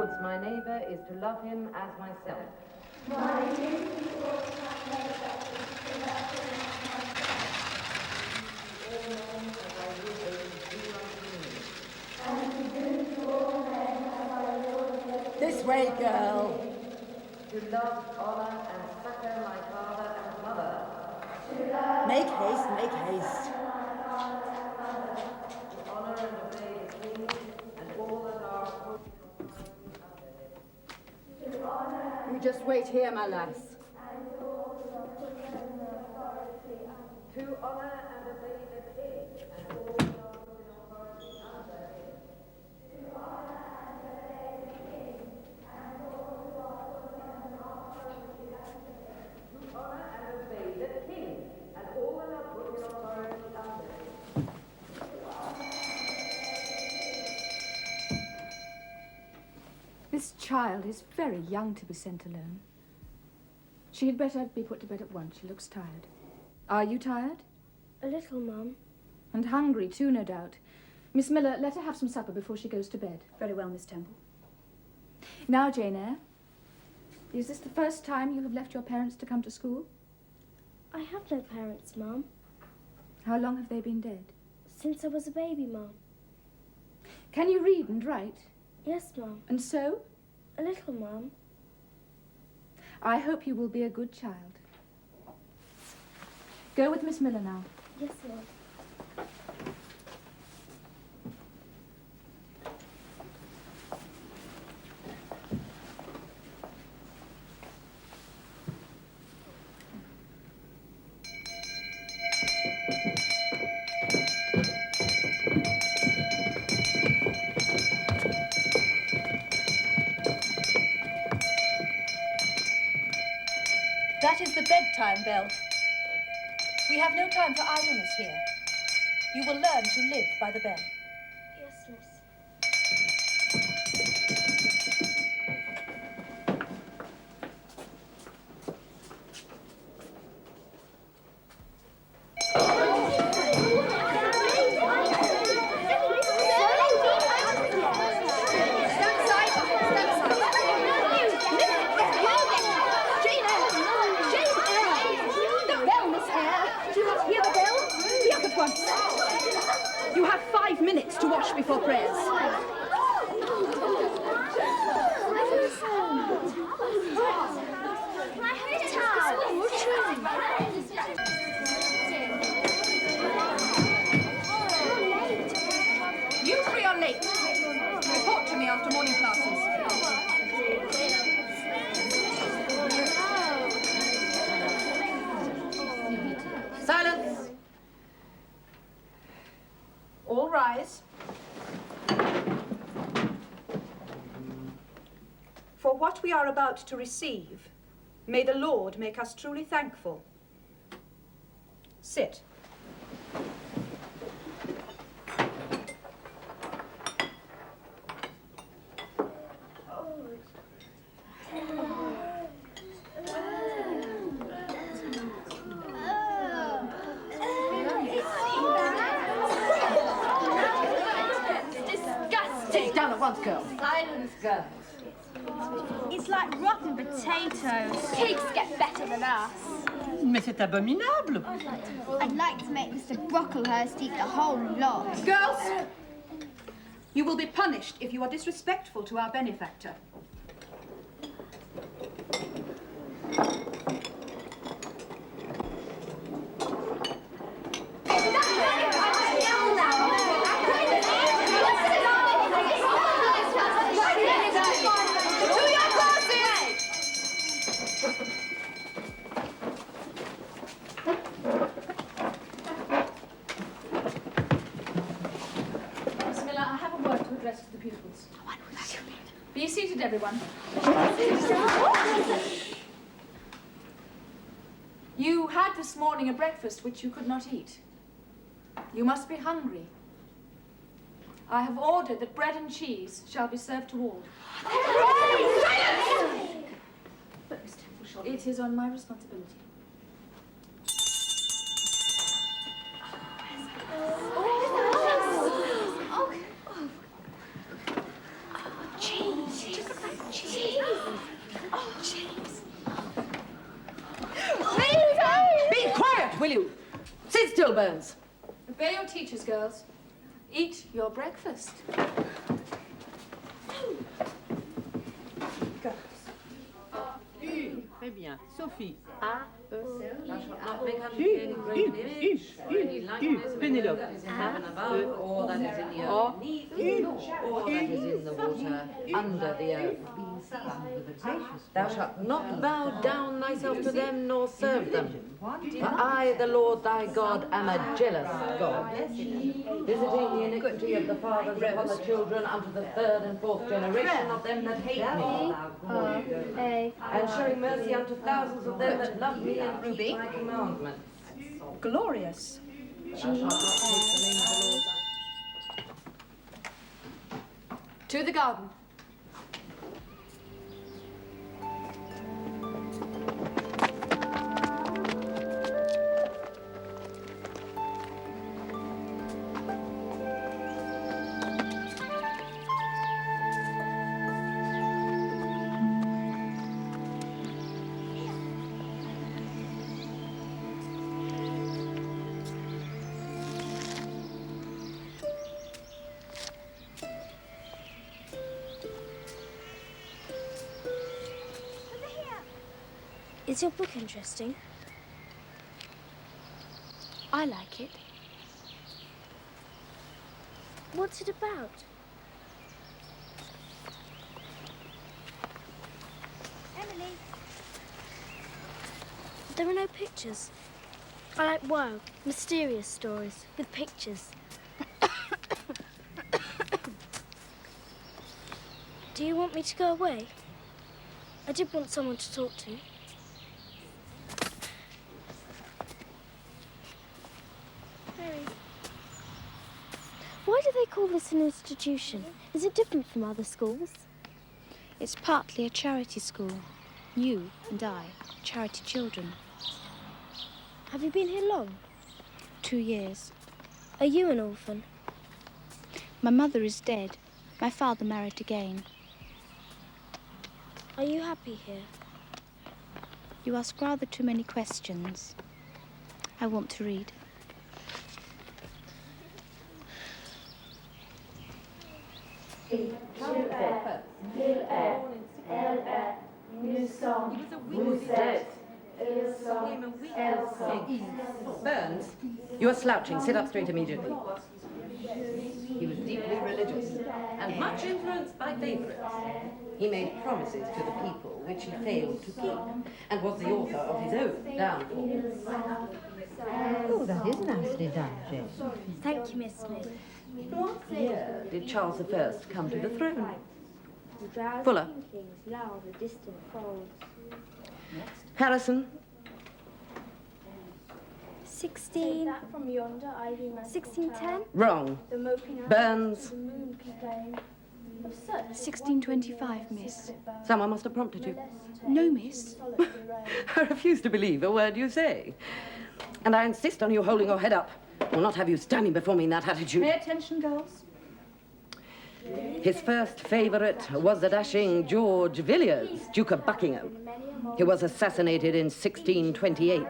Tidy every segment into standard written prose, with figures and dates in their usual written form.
towards my neighbour is to love him as myself. My duty towards my neighbour is to love him as myself. All men as I would they should do unto me. And to do to all men as I would they should. This way, girl. To love, honour, and succour my father and mother. To love, Make haste, make haste. To honour and obey the king and all that are put in authority under him. to honour You just wait here, my lass. and all that are put in authority under. To honour and obey the king and all that are put in authority under him. To honour and obey the king and all who are put in authority under him. To honour and obey the king and all that are put in authority under him. This child is very young to be sent alone. She had better be put to bed at once. She looks tired. Are you tired? A little, Mum. And hungry too, no doubt. Miss Miller, let her have some supper before she goes to bed. Very well, Miss Temple. Now, Jane Eyre, is this the first time you have left your parents to come to school? I have no parents, Mum. How long have they been dead? Since I was a baby, Mum. Can you read and write? Yes, Mum. And sew? A little, Mum. I hope you will be a good child. Go with Miss Miller now. Yes, Mum. That is the bedtime bell. We have no time for idleness here. You will learn to live by the bell. Yes, Miss. You have 5 minutes to wash before prayers. You three are late. Report to me after morning classes. Silence! All rise. For what we are about to receive, may the Lord make us truly thankful. Sit. Sit down at once, girl. Silence, girls. It's like rotten potatoes. Pigs get better than us. Mais c'est abominable. I'd like to make Mr. Brocklehurst eat the whole lot. Girls, you will be punished if you are disrespectful to our benefactor. Miss Miller, I have a word to address to the pupils. Be seated, everyone. You had this morning a breakfast which you could not eat. You must be hungry. I have ordered that bread and cheese shall be served to all. But Miss Temple, it is on my responsibility. Cheese. Burns. Obey your teachers, girls. Eat your breakfast. Très bien. Sophie. Pénélope. All that is in the earth, all that is in the water, under the earth. Thou shalt not bow down thyself to them, nor serve them. For I, the Lord thy God, am a jealous God, visiting the iniquity of the fathers upon the children unto the third and fourth generation of them that hate me, and showing mercy unto thousands of them that love me and keep my commandments. Glorious. Thou shalt not take the name of the Lord thy To the garden. Is your book interesting? I like it. What's it about? Emily. There are no pictures. I like wild, mysterious stories with pictures. Do you want me to go away? I did want someone to talk to. Why do they call this an institution? Is it different from other schools? It's partly a charity school. You and I, charity children. Have you been here long? 2 years. Are you an orphan? My mother is dead. My father married again. Are you happy here? You ask rather too many questions. I want to read. Burns, you are slouching. Sit up straight immediately. He was deeply religious and much influenced by favourites. He made promises to the people which he failed to keep and was the author of his own downfall. Oh, that is nicely done, Jane. Thank you, Miss Smith. What year did Charles I come to the throne? Fuller. Harrison. 1610? Wrong. Burns. 1625, miss. Someone must have prompted you. No, miss. I refuse to believe a word you say. And I insist on you holding your head up. I will not have you standing before me in that attitude. Pay attention, girls. His first favourite was the dashing George Villiers, Duke of Buckingham. He was assassinated in 1628.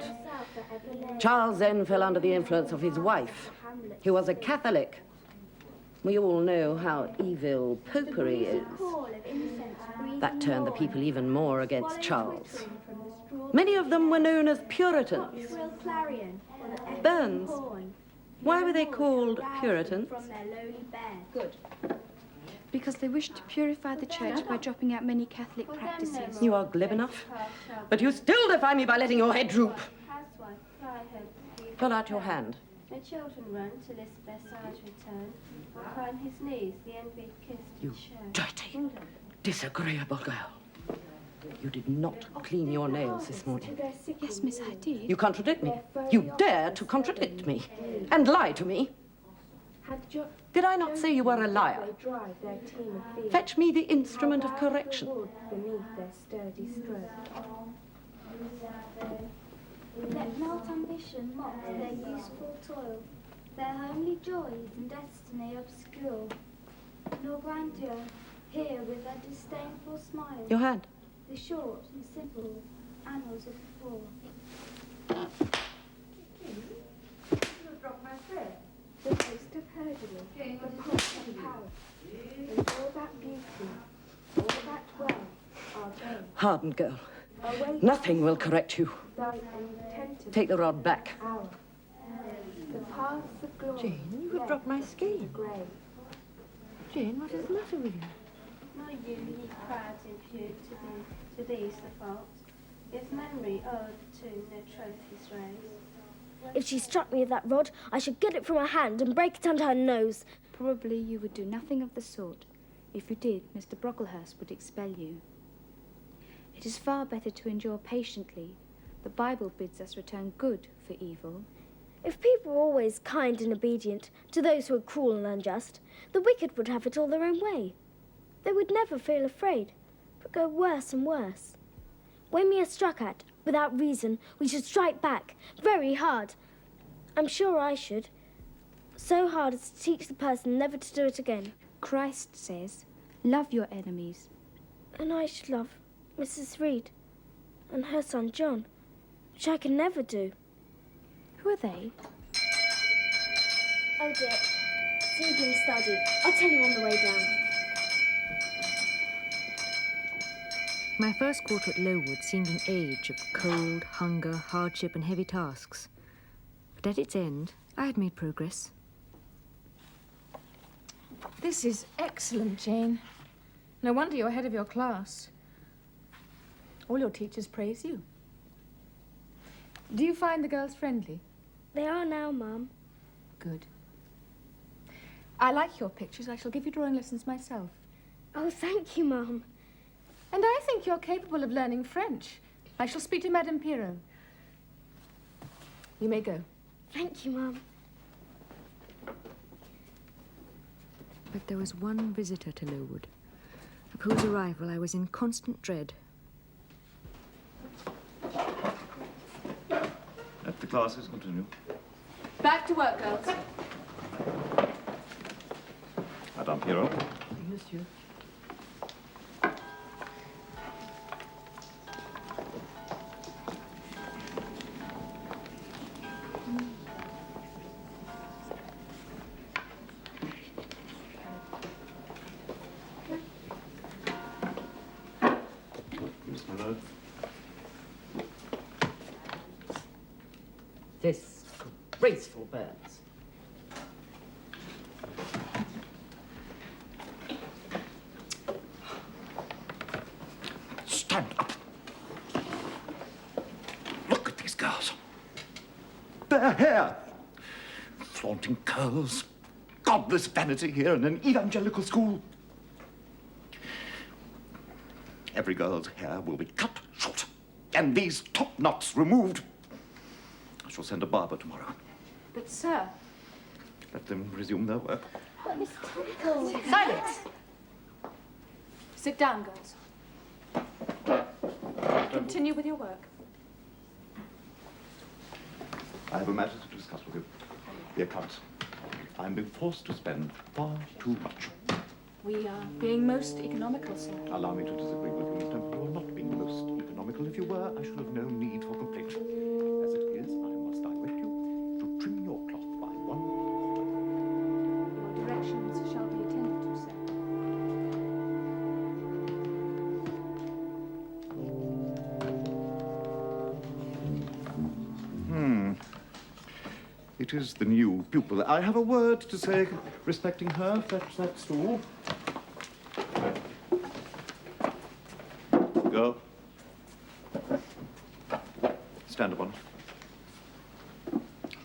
Charles then fell under the influence of his wife. He was a Catholic. We all know how evil popery is. That turned the people even more against Charles. Many of them were known as Puritans. Burns, why were they called Puritans? Good. Because they wished to purify the church by dropping out many Catholic practices. You are glib enough, but you still defy me by letting your head droop. Pull out your hand. The children run to lisp their side's return, or climb his knees, the envied kissed You shirt. dirty, disagreeable girl. You did not clean your nails this morning. Yes, miss, I did. You contradict me. You dare to contradict me and lie to me. Did I not say you were a liar? Fetch me the instrument of correction. Let not ambition mock their useful toil, their homely joys and destiny obscure, nor grandeur hear with a disdainful smile Your hand. the short and simple annals of the poor. have dropped my thread. The taste of Hercules, the pulse of Paris, and all that beauty, all that wealth are they. Hardened girl. Awake Nothing will correct you. thou intent Take the rod back. hour. The paths of glory. Jane, you have dropped my skein. Grey. Jane, what is the matter with you? My youth proud impute to these the fault. If memory owed to no trophies raise. If she struck me with that rod, I should get it from her hand and break it under her nose. Probably you would do nothing of the sort. If you did, Mr. Brocklehurst would expel you. It is far better to endure patiently. The Bible bids us return good for evil. If people were always kind and obedient to those who are cruel and unjust, the wicked would have it all their own way. They would never feel afraid, but go worse and worse. When we are struck at, without reason, we should strike back, very hard. I'm sure I should. So hard as to teach the person never to do it again. Christ says, love your enemies. And I should love Mrs. Reed and her son John, which I can never do. Who are they? Oh dear, sleeping study. I'll tell you on the way down. My first quarter at Lowood seemed an age of cold, hunger, hardship and heavy tasks. But at its end, I had made progress. This is excellent, Jane. No wonder you're ahead of your class. All your teachers praise you. Do you find the girls friendly? They are now, Mum. Good. I like your pictures. I shall give you drawing lessons myself. Oh, thank you, Mum. And I think you're capable of learning French. I shall speak to Madame Pirot. You may go. Thank you, Mum. But there was one visitor to Lowood, of whose arrival I was in constant dread. Let the classes continue. Back to work, girls. Madame Pirot. Monsieur. Miss Miller. Disgraceful birds. Stand up. Look at these girls. Bare hair. Flaunting curls. Godless vanity here in an evangelical school. Every girl's hair will be cut short, and these top knots removed. I shall send a barber tomorrow. But, sir... Let them resume their work. But Miss Tinkle. Silence! Sit down, girls. Continue with your work. I have a matter to discuss with you. The accounts. I'm being forced to spend far too much. We are being most economical, sir. Allow me to disagree with you, Miss Temple. You are not being most economical. If you were, I should have no need for complaint. As it is, I must direct you to trim your cloth by 1/4. Your directions shall be attended to, sir. It is the new pupil. I have a word to say respecting her. Fetch that stool. Girl. Stand upon it.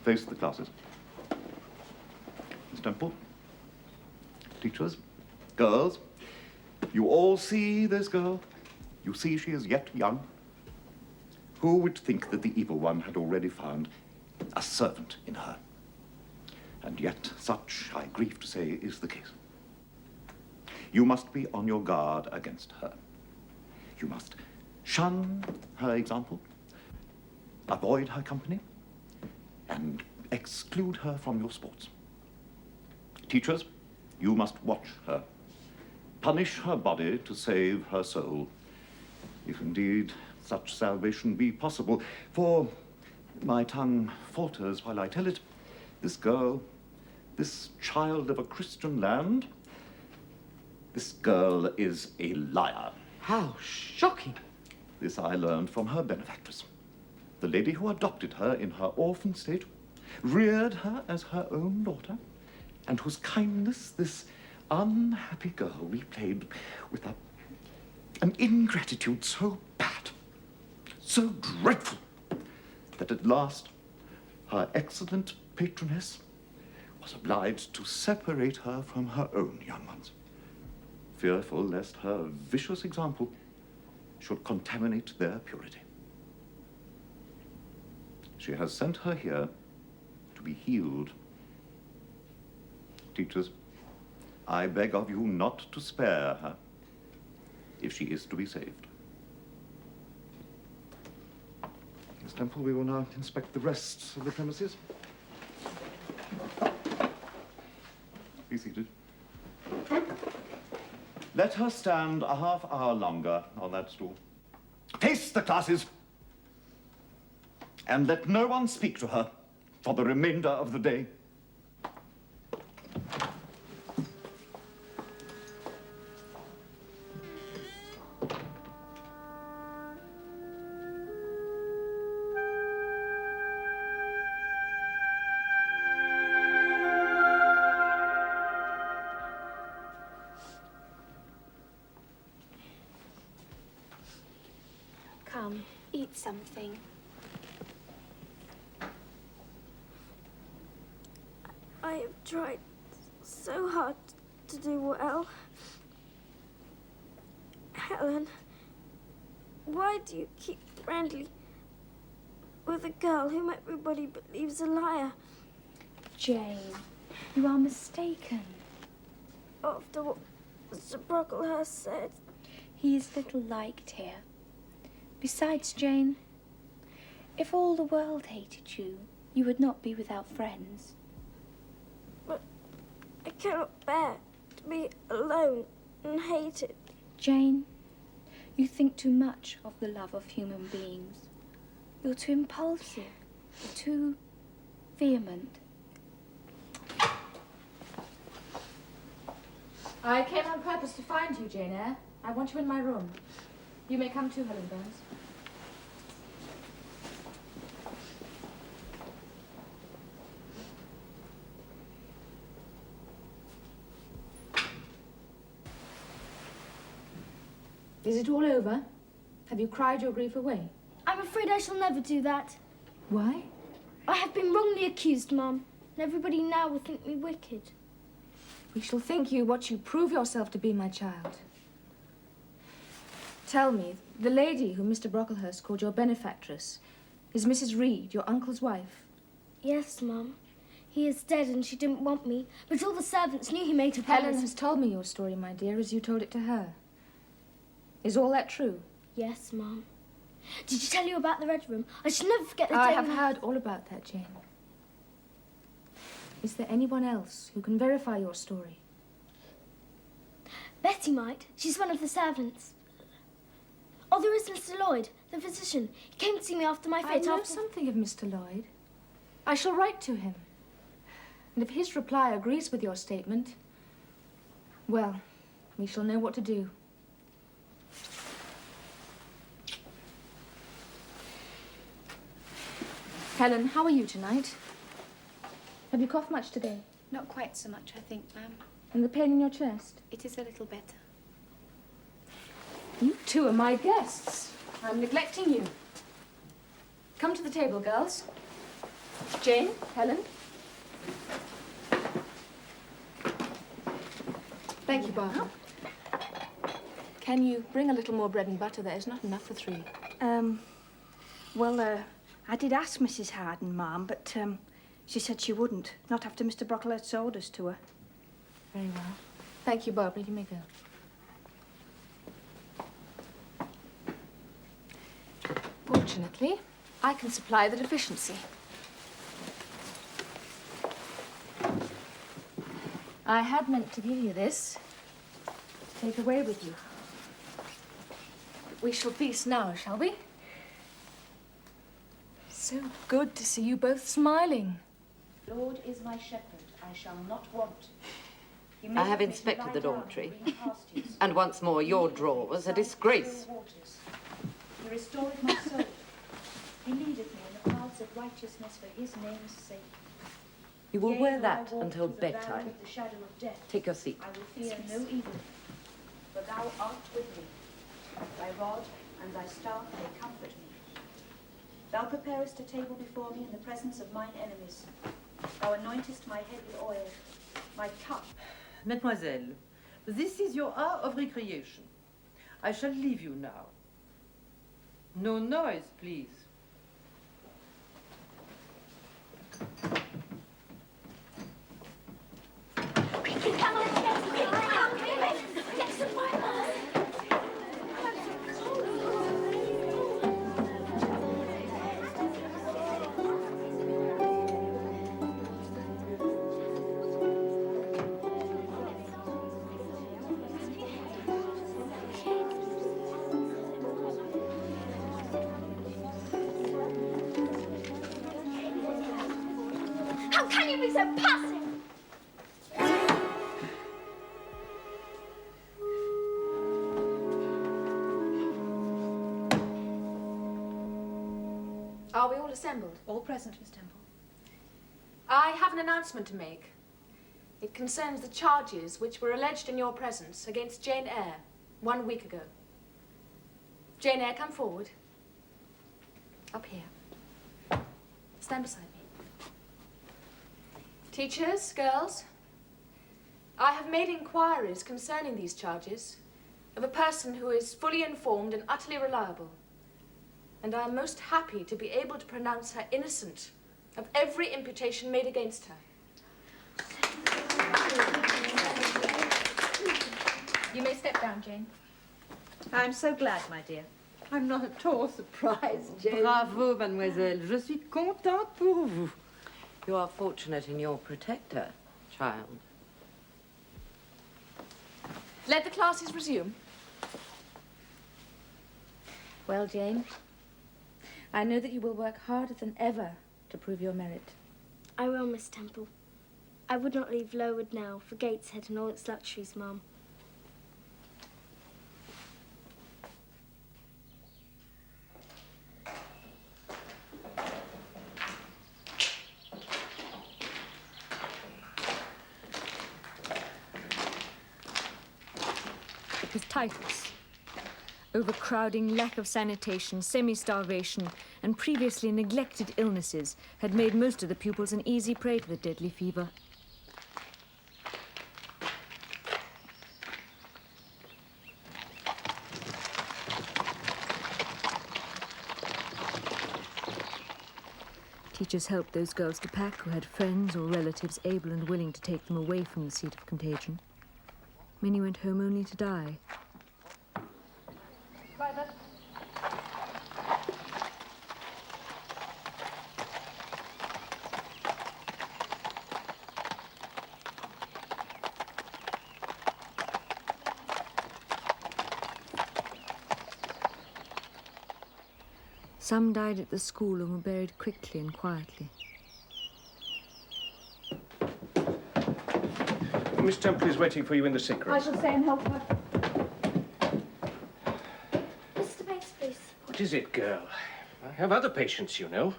Face the classes. Miss Temple. Teachers. Girls. You all see this girl? You see she is yet young? Who would think that the evil one had already found a servant in her? And yet, such, I grieve to say, is the case. You must be on your guard against her. You must shun her example, avoid her company, and exclude her from your sports. Teachers, you must watch her. Punish her body to save her soul, if indeed such salvation be possible. For my tongue falters while I tell it, This girl, this child of a Christian land, this girl is a liar. How shocking. This I learned from her benefactress, the lady who adopted her in her orphan state, reared her as her own daughter, and whose kindness this unhappy girl replayed with an ingratitude so bad, so dreadful, that at last her excellent patroness was obliged to separate her from her own young ones, fearful lest her vicious example should contaminate their purity. She has sent her here to be healed. Teachers, I beg of you not to spare her if she is to be saved. Miss Temple, we will now inspect the rest of the premises. Be seated. Let her stand a half hour longer on that stool. Face the classes. And let no one speak to her for the remainder of the day. Come, eat something. I have tried so hard to do well. Helen, why do you keep friendly with a girl whom everybody believes a liar? Jane, you are mistaken. After what Mr. Brocklehurst said. He is little liked here. Besides, Jane, if all the world hated you, you would not be without friends. But I cannot bear to be alone and hated. Jane, you think too much of the love of human beings. You're too impulsive, too vehement. I came on purpose to find you, Jane Eyre. I want you in my room. You may come too, Helen Burns. Is it all over? Have you cried your grief away? I'm afraid I shall never do that. Why? I have been wrongly accused, Mum, and everybody now will think me wicked. We shall think you what you prove yourself to be, my child. Tell me, the lady whom Mr. Brocklehurst called your benefactress is Mrs. Reed, your uncle's wife? Yes, Mum. He is dead and she didn't want me, but all the servants knew he made a Helen promise. has told me your story, my dear, as you told it to her. Is all that true? Yes, Mum. Did she tell you about the Red Room? I shall never forget the day I have when heard all about that, Jane. Is there anyone else who can verify your story? Betty might. She's one of the servants. Oh, there is Mr. Lloyd, the physician. He came to see me after my fit. I know something of Mr. Lloyd. I shall write to him. And if his reply agrees with your statement, well, we shall know what to do. Helen, how are you tonight? Have you coughed much today? Not quite so much, I think, ma'am. And the pain in your chest? It is a little better. You two are my guests. I'm neglecting you. Come to the table, girls. Jane, Helen. Thank you, Barbara. Can you bring a little more bread and butter? There is not enough for 3. I did ask Mrs. Harden, Ma'am, but she said she wouldn't. Not after Mr. Brocklehurst's orders to her. Very well. Thank you, Barbara. You may go. Fortunately, I can supply the deficiency. I had meant to give you this to take away with you. But we shall feast now, shall we? So good to see you both smiling. Lord is my shepherd, I shall not want. He I have maketh me to inspected lie the down dormitory. in green pastures. And once more, your drawer was a disgrace. Still waters. He restoreth my soul. He leadeth me in the paths of righteousness for his name's sake. You will Yea, wear though I that walk until through the valley bedtime. of the shadow of death, Take your seat. I will fear no evil, for thou art with me. Thy rod and thy staff, they comfort me. Thou preparest a table before me in the presence of mine enemies. Thou anointest my head with oil. My cup. Mademoiselle, this is your hour of recreation. I shall leave you now. No noise, please. How can you be so passive? Are we all assembled? All present, Miss Temple. I have an announcement to make. It concerns the charges which were alleged in your presence against Jane Eyre 1 week ago. Jane Eyre, come forward. Up here. Stand beside me. Teachers, girls, I have made inquiries concerning these charges of a person who is fully informed and utterly reliable. And I am most happy to be able to pronounce her innocent of every imputation made against her. You may step down, Jane. I'm so glad, my dear. I'm not at all surprised, Jane. Bravo, mademoiselle. Je suis contente pour vous. You are fortunate in your protector, child. Let the classes resume. Well, Jane, I know that you will work harder than ever to prove your merit. I will, Miss Temple. I would not leave Lowood now for Gateshead and all its luxuries, Ma'am. It was typhus. Overcrowding, lack of sanitation, semi-starvation, and previously neglected illnesses had made most of the pupils an easy prey to the deadly fever. Teachers helped those girls to pack who had friends or relatives able and willing to take them away from the seat of contagion. Many went home only to die. Some died at the school and were buried quickly and quietly. Miss Temple is waiting for you in the sick room. I shall stay and help her. Mr. Bates, please. What is it, girl? I have other patients, you know.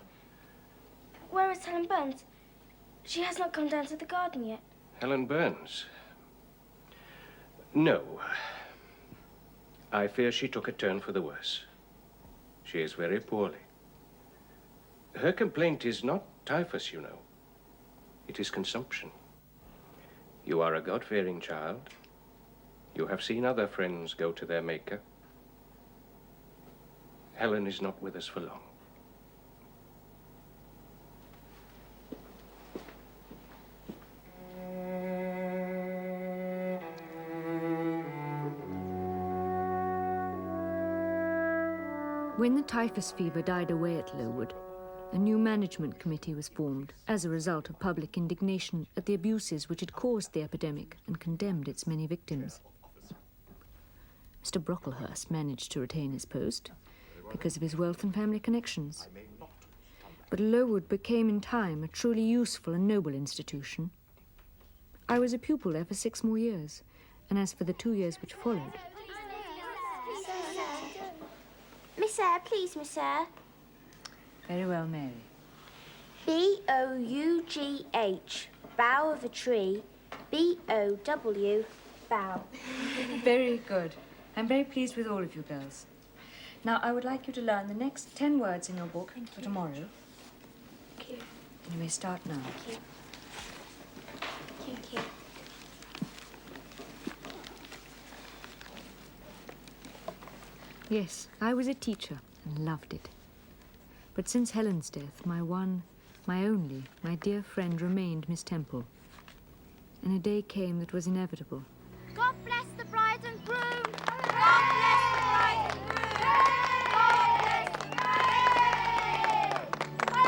Where is Helen Burns? She has not gone down to the garden yet. Helen Burns. No. I fear she took a turn for the worse. She is very poorly. Her complaint is not typhus, you know. It is consumption. You are a God-fearing child. You have seen other friends go to their maker. Helen is not with us for long. When the typhus fever died away at Lowood, a new management committee was formed as a result of public indignation at the abuses which had caused the epidemic and condemned its many victims. Mr. Brocklehurst managed to retain his post because of his wealth and family connections. But Lowood became in time a truly useful and noble institution. I was a pupil there for 6 more years, and as for the 2 years which followed... Miss Eyre, please, Miss Eyre. Very well, Mary. B-O-U-G-H, bough of a tree, B-O-W, bough. Very good. I'm very pleased with all of you girls. Now, I would like you to learn the next 10 words in your book for tomorrow. Thank you. And you may start now. Thank you. Thank you. Yes, I was a teacher and loved it. But since Helen's death, my one, my only, my dear friend remained Miss Temple. And a day came that was inevitable. God bless the bride and groom! God bless the bride and groom! God bless the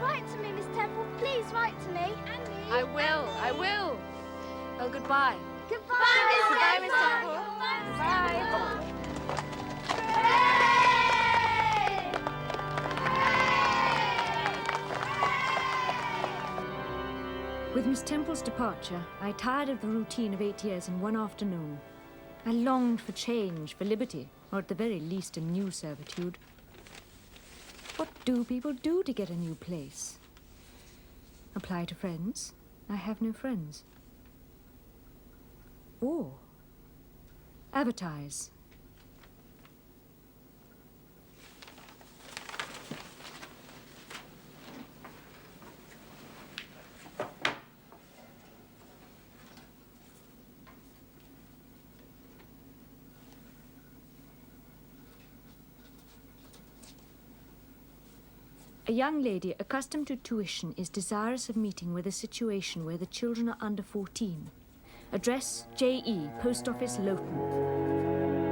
Write to me, Miss Temple. Please write to me. And me. I will. Well, goodbye. Goodbye, Miss Temple. Bye. With Miss Temple's departure, I tired of the routine of 8 years in one afternoon. I longed for change, for liberty, or at the very least a new servitude. What do people do to get a new place? Apply to friends? I have no friends. Or advertise. A young lady accustomed to tuition is desirous of meeting with a situation where the children are under 14. Address J.E., Post Office, Loughton.